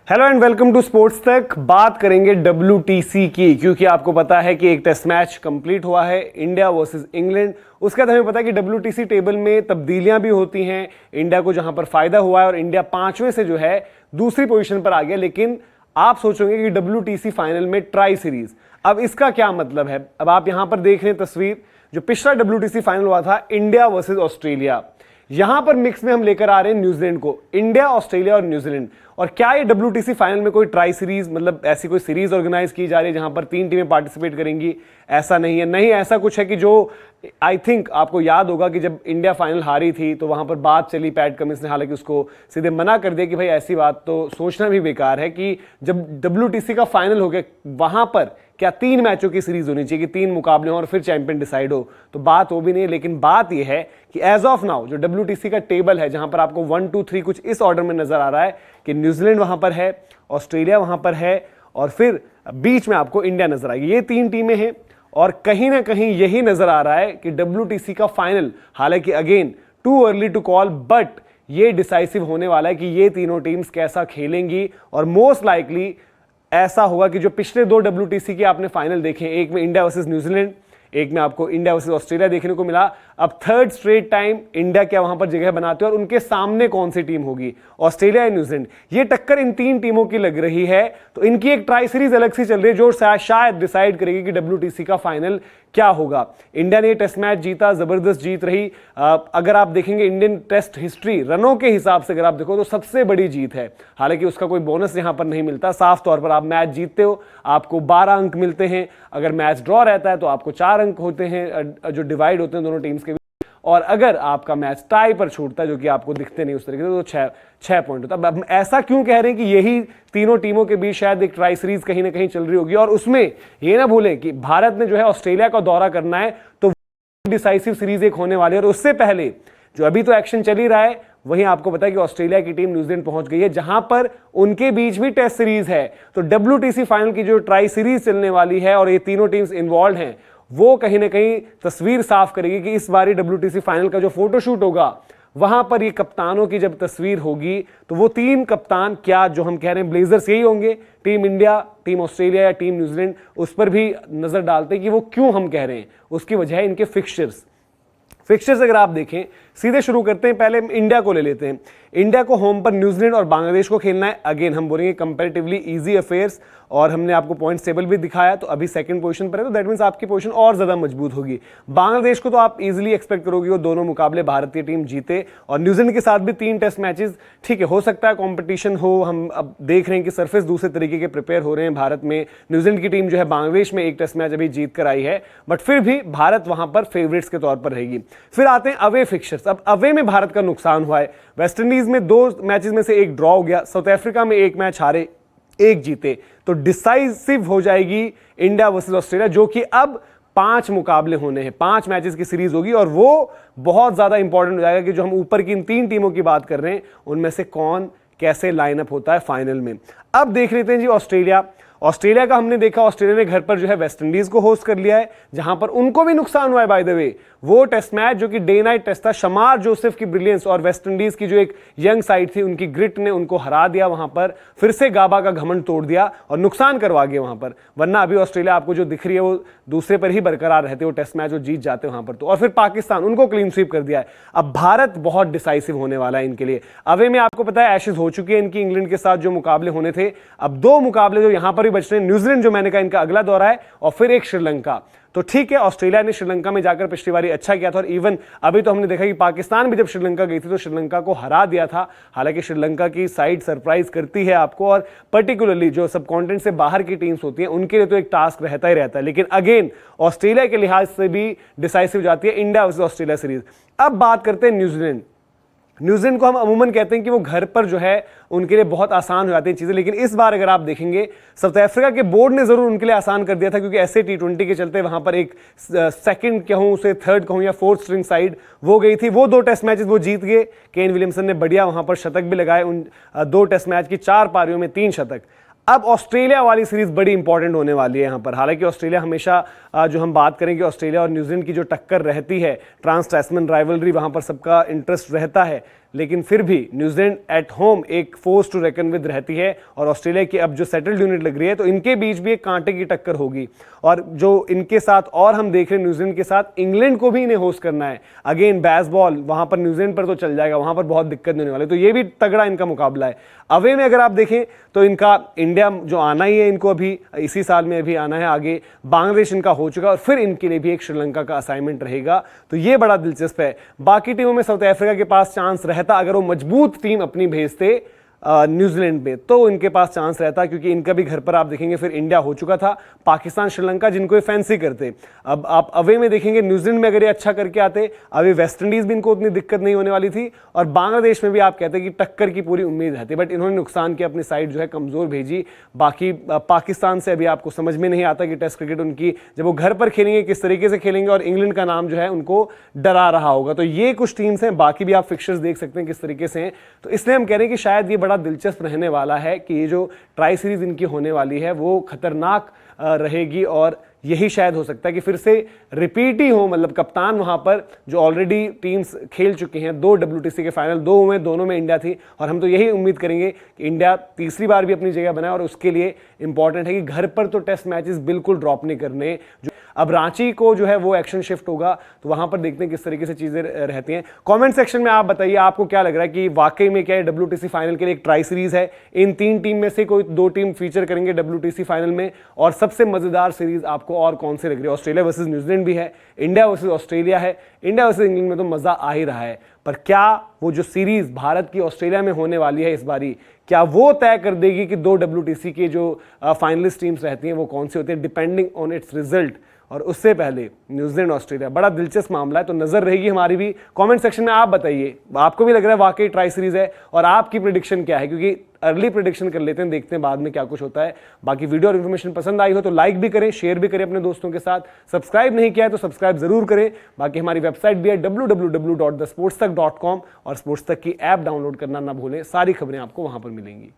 Hello and welcome to Sports Tak. बात करेंगे WTC की, क्योंकि आपको पता है कि एक टेस्ट मैच कंप्लीट हुआ है इंडिया वर्सेस इंग्लैंड। उसके बाद हमें पता है कि WTC टेबल में तब्दीलियां भी होती हैं। इंडिया को जहां पर फायदा हुआ है और इंडिया 5वें से जो है दूसरी पोजीशन पर आ गया। लेकिन आप सोचोगे कि WTC फाइनल में ट्राई सीरीज, अब इसका क्या मतलब है? अब आप यहां पर देख रहे हैं तस्वीर, जो पिछला WTC फाइनल हुआ था इंडिया वर्सेस ऑस्ट्रेलिया, यहां पर मिक्स में हम लेकर आ रहे हैं न्यूजीलैंड को। इंडिया, ऑस्ट्रेलिया और न्यूजीलैंड। और क्या ये WTC फाइनल में कोई ट्राई सीरीज, मतलब ऐसी कोई सीरीज ऑर्गेनाइज की जा रही है जहां पर 3 टीमें पार्टिसिपेट करेंगी? ऐसा नहीं है। नहीं, ऐसा कुछ है कि जो आई थिंक आपको याद होगा कि जब इंडिया फाइनल हारी थी तो वहां पर बात चली, पैट कमिंस ने हालांकि उसको सीधे मना कर दिया कि भाई ऐसी बात तो सोचना भी बेकार है कि जब WTC का फाइनल हो गया वहां पर क्या 3 मैचों की सीरीज होनी चाहिए कि 3 मुकाबले हों और फिर चैंपियन डिसाइड हो? तो बात वो भी नहीं है। लेकिन बात यह है कि एज ऑफ नाउ जो WTC का टेबल है, जहां पर आपको 1, 2, 3 कुछ इस ऑर्डर में नजर आ रहा है कि न्यूजीलैंड वहां पर है, ऑस्ट्रेलिया वहां पर है और फिर बीच में आपको इंडिया नजर आएगी। ये 3 टीमें हैं और कहीं ना कहीं यही नजर आ रहा है कि WTC का फाइनल, हालांकि again too early to call, but ये डिसाइसिव होने वाला है कि ये तीनों टीम्स कैसा खेलेंगी। और मोस्ट लाइकली ऐसा होगा कि जो पिछले 2 WTC के आपने फाइनल देखे, एक में इंडिया वर्सेस न्यूजीलैंड, एक में आपको इंडिया वर्सेस ऑस्ट्रेलिया देखने को मिला। अब थर्ड स्ट्रेट टाइम इंडिया क्या वहां पर जगह बनाते हैं और उनके सामने कौन सी टीम होगी, ऑस्ट्रेलिया या न्यूजीलैंड? ये टक्कर इन 3 टीमों की लग रही है। तो इनकी एक ट्राई सीरीज अलग सी चल रही है जो शायद डिसाइड करेगी कि WTC का फाइनल क्या होगा। इंडिया ने टेस्ट मैच जीता, जबरदस्त जीत रही। अगर आप देखेंगे इंडियन टेस्ट हिस्ट्री रनों के हिसाब से अगर आप देखो तो सबसे बड़ी जीत है। हालांकि उसका कोई बोनस यहां पर नहीं मिलता, साफ तौर पर आप मैच जीतते हो आपको 12 अंक मिलते हैं। अगर मैच ड्रॉ रहता है तो आपको 4 अंक होते हैं जो डिवाइड होते हैं दोनों टीम्स के। और अगर आपका मैच टाई पर छूटता है, जो कि आपको दिखते नहीं उस तरीके से, तो 6 पॉइंट होता है। अब ऐसा क्यों कह रहे हैं कि यही तीनों टीमों के बीच शायद एक ट्राई सीरीज कहीं ना कहीं चल रही होगी? और उसमें ये ना भूलें कि भारत ने जो है ऑस्ट्रेलिया का दौरा करना है, तो डिसाइसिव सीरीज एक होने वाली है। और उससे पहले जो अभी तो एक्शन चल ही रहा है, वहीं आपको पता है कि ऑस्ट्रेलिया की टीम न्यूजीलैंड पहुंच गई है, जहां पर उनके बीच भी टेस्ट सीरीज है। तो WTC फाइनल की जो ट्राई सीरीज चलने वाली है और ये तीनों टीम्स इन्वॉल्व हैं, वो कहीं ना कहीं तस्वीर साफ करेगी कि इस बारी WTC फाइनल का जो फोटोशूट होगा वहां पर ये कप्तानों की जब तस्वीर होगी तो वो 3 कप्तान, क्या जो हम कह रहे हैं ब्लेजर्स यही होंगे, टीम इंडिया, टीम ऑस्ट्रेलिया या टीम न्यूजीलैंड, उस पर भी नजर डालते हैं कि वो क्यों हम कह रहे हैं। उसकी वजह है इनके फिक्सचर्स। अगर आप देखें, सीधे शुरू करते हैं, पहले इंडिया को ले लेते हैं। इंडिया को होम पर न्यूजीलैंड और बांग्लादेश को खेलना है। अगेन हम बोलेंगे कंपैरेटिवली इजी अफेयर्स, और हमने आपको पॉइंट्स टेबल भी दिखाया, तो अभी सेकंड पोजीशन पर है, तो दैट मींस आपकी पोजीशन और ज्यादा मजबूत होगी। बांग्लादेश को तो आप इजीली एक्सपेक्ट करोगे वो दोनों मुकाबले भारतीय टीम जीते, और न्यूजीलैंड के साथ भी 3 टेस्ट मैचेस, ठीक है, हो सकता है कंपटीशन हो। हम अब देख रहे हैं कि सरफेस दूसरे तरीके के प्रिपेयर हो रहे हैं भारत में। न्यूजीलैंड की टीम जो है बांग्लादेश में एक टेस्ट मैच अभी जीत कर आई है, बट फिर भी भारत वहां पर फेवरेट्स के तौर पर रहेगी। फिर आते हैं अवे फिक्चर्स। अब अवे में भारत का नुकसान हुआ है। वेस्ट इंडीज में 2 मैचेस में से 1 ड्रॉ हो गया, साउथ अफ्रीका में 1 मैच हारे, 1 जीते, तो डिसाइसिव हो जाएगी इंडिया वर्सेस ऑस्ट्रेलिया, जो कि अब 5 मुकाबले होने हैं, 5 मैचेस की सीरीज होगी। और वो बहुत ज्यादा इंपॉर्टेंट हो जाएगा कि जो हम ऊपर की इन 3 टीमों की बात कर रहे हैं उनमें से कौन कैसे लाइनअप होता है फाइनल में। अब देख लेते हैं जी ऑस्ट्रेलिया का हमने देखा, ऑस्ट्रेलिया ने घर पर जो है वेस्ट इंडीज को होस्ट कर लिया है, जहां पर उनको भी नुकसान हुआ है बाय द वे। वो टेस्ट मैच जो कि डे नाइट टेस्ट था, शमार जोसेफ की ब्रिलियंस और वेस्ट इंडीज की जो एक यंग साइड थी उनकी ग्रिट ने उनको हरा दिया वहां पर, फिर से गाबा का घमंड तोड़ दिया और नुकसान करवा गया वहां पर। वरना अभी ऑस्ट्रेलिया आपको जो दिख रही है वो दूसरे पर ही बरकरार रहते, वो टेस्ट मैच वो जीत जाते वहां पर। तो और फिर पाकिस्तान, उनको क्लीन स्वीप कर दिया है। अब भारत बहुत डिसाइसिव होने वाला है इनके लिए। अवे में आपको पता है एशेज हो चुकी है इनकी, इंग्लैंड के साथ जो मुकाबले होने थे। अब 2 मुकाबले जो यहां पर भी बच रहे हैं, न्यूजीलैंड जो मैंने कहा इनका अगला दौरा है, और फिर एक श्रीलंका। तो ठीक है, ऑस्ट्रेलिया ने श्रीलंका में जाकर पिछली बारी अच्छा किया था, और इवन अभी तो हमने देखा कि पाकिस्तान भी जब श्रीलंका गई थी तो श्रीलंका को हरा दिया था। हालांकि श्रीलंका की साइड सरप्राइज करती है आपको, और पर्टिकुलरली जो सब कॉन्टिनेंट से बाहर की टीम्स होती हैं उनके लिए तो एक टास्क रहता ही रहता है। लेकिन अगेन ऑस्ट्रेलिया के लिहाज से भी डिसाइसिव जाती है इंडिया वर्सेस ऑस्ट्रेलिया सीरीज। अब बात करते हैं न्यूजीलैंड को हम अमूमन कहते हैं कि वो घर पर जो है उनके लिए बहुत आसान हो जाती है चीजें, लेकिन इस बार अगर आप देखेंगे साउथ अफ्रीका के बोर्ड ने जरूर उनके लिए आसान कर दिया था, क्योंकि ऐसे T20 के चलते वहां पर एक सेकंड कहूं उसे, थर्ड कहूं या 4th स्ट्रिंग साइड वो गई थी। वो 2 टेस्ट मैचेस वो जीत गए। केन विलियमसन ने बढ़िया वहां पर शतक भी लगाए, उन 2 टेस्ट मैच की 4 पारियों में 3 शतक। अब ऑस्ट्रेलिया वाली सीरीज बड़ी इंपॉर्टेंट होने वाली है यहां पर। हालांकि ऑस्ट्रेलिया हमेशा जो हम बात करेंगे ऑस्ट्रेलिया और न्यूजीलैंड की जो टक्कर रहती है, ट्रांस टैस्मैन राइवलरी, वहां पर सबका इंटरेस्ट रहता है। लेकिन फिर भी न्यूजीलैंड एट होम एक फोर्स टू रेकन विद रहती है और ऑस्ट्रेलिया की अब जो सेटल्ड यूनिट लग रही है, तो इनके बीच भी एक कांटे की टक्कर होगी। और जो इनके साथ और हम देख रहे हैं न्यूजीलैंड के साथ, इंग्लैंड को भी इन्हें होस्ट करना है। अगेन बेसबॉल वहां पर न्यूजीलैंड पर तो चल जाएगा, वहां पर बहुत दिक्कत नहीं होने वाली, तो ये भी तगड़ा इनका मुकाबला है। अवे में अगर आप देखें तो इनका इंडिया जो आना ही है, इनको अभी इसी साल में अभी आना है, आगे बांग्लादेश इनका हो चुका है और फिर इनके लिए भी एक श्रीलंका का असाइनमेंट रहेगा, तो ये बड़ा दिलचस्प है। बाकी टीमों में साउथ अफ्रीका के पास चांस रहता अगर वो मजबूत टीम अपनी भेजते न्यूजीलैंड में, तो इनके पास चांस रहता, क्योंकि इनका भी घर पर आप देखेंगे फिर इंडिया हो चुका था, पाकिस्तान श्रीलंका जिनको ये फैंसी करते। अब आप अवे में देखेंगे न्यूजीलैंड में अगर ये अच्छा करके आते, अवे वेस्ट इंडीज भी इनको उतनी दिक्कत नहीं होने वाली थी, और बांग्लादेश में भी आप कहते हैं कि टक्कर की पूरी उम्मीद रहती, बट इन्होंने नुकसान किया, अपनी साइड जो है कमजोर भेजी। बाकी पाकिस्तान से अभी आपको समझ में नहीं आता कि टेस्ट क्रिकेट उनकी जब वो घर पर खेलेंगे किस तरीके से खेलेंगे, और इंग्लैंड का नाम जो है उनको डरा रहा होगा। तो ये कुछ टीम्स हैं, बाकी भी आप फिक्चर्स देख सकते हैं किस तरीके से हैं। तो इसलिए हम कह रहे हैं कि शायद ये बड़ा दिलचस्प रहने वाला है कि ये जो ट्राई सीरीज इनकी होने वाली है वो खतरनाक रहेगी, और यही शायद हो सकता है कि फिर से रिपीट ही हो, मतलब कप्तान वहां पर जो ऑलरेडी टीम्स खेल चुके हैं, 2 WTC के फाइनल 2 हुए, दोनों में इंडिया थी, और हम तो यही उम्मीद करेंगे कि इंडिया तीसरी बार भी अपनी जगह बनाए, और उसके लिए इंपॉर्टेंट है कि घर पर तो टेस्ट मैचेस बिल्कुल ड्रॉप नहीं करने। जो अब रांची को जो है वो एक्शन शिफ्ट होगा, तो वहां पर देखते हैं किस तरीके से चीजें रहती हैं। कमेंट सेक्शन में आप बताइए आपको क्या लग रहा है कि वाकई में क्या है WTC फाइनल के लिए एक ट्राई सीरीज है, इन 3 टीम में से कोई 2 टीम फीचर करेंगे WTC फाइनल में, और सबसे मजेदार सीरीज आपको और कौन सी लग रही है? ऑस्ट्रेलिया वर्सेस न्यूजीलैंड भी है, इंडिया वर्सेस ऑस्ट्रेलिया है, इंडिया वर्सेस इंग्लैंड में तो मजा आ ही रहा है, पर क्या वो जो सीरीज भारत की ऑस्ट्रेलिया में होने वाली है इस बारी, क्या वो तय कर देगी कि 2 WTC के जो फाइनलिस्ट टीम्स रहती हैं वो कौन सी होती है, डिपेंडिंग ऑन इट्स रिजल्ट। और उससे पहले न्यूजीलैंड ऑस्ट्रेलिया, बड़ा दिलचस्प मामला है, तो नजर रहेगी हमारी भी। कमेंट सेक्शन में आप बताइए आपको भी लग रहा है वाकई ट्राई सीरीज है, और आपकी प्रेडिक्शन क्या है, क्योंकि अर्ली प्रेडिक्शन कर लेते हैं, देखते हैं बाद में क्या कुछ होता है। बाकी वीडियो और इन्फॉर्मेशन पसंद आई हो तो लाइक भी करें, शेयर भी करें अपने दोस्तों के साथ, सब्सक्राइब नहीं किया है तो सब्सक्राइब जरूर करें। बाकी हमारी वेबसाइट भी है www.thesportstuck.com, और स्पोर्ट्स तक की ऐप डाउनलोड करना ना भूलें, सारी खबरें आपको वहां पर मिलेंगी।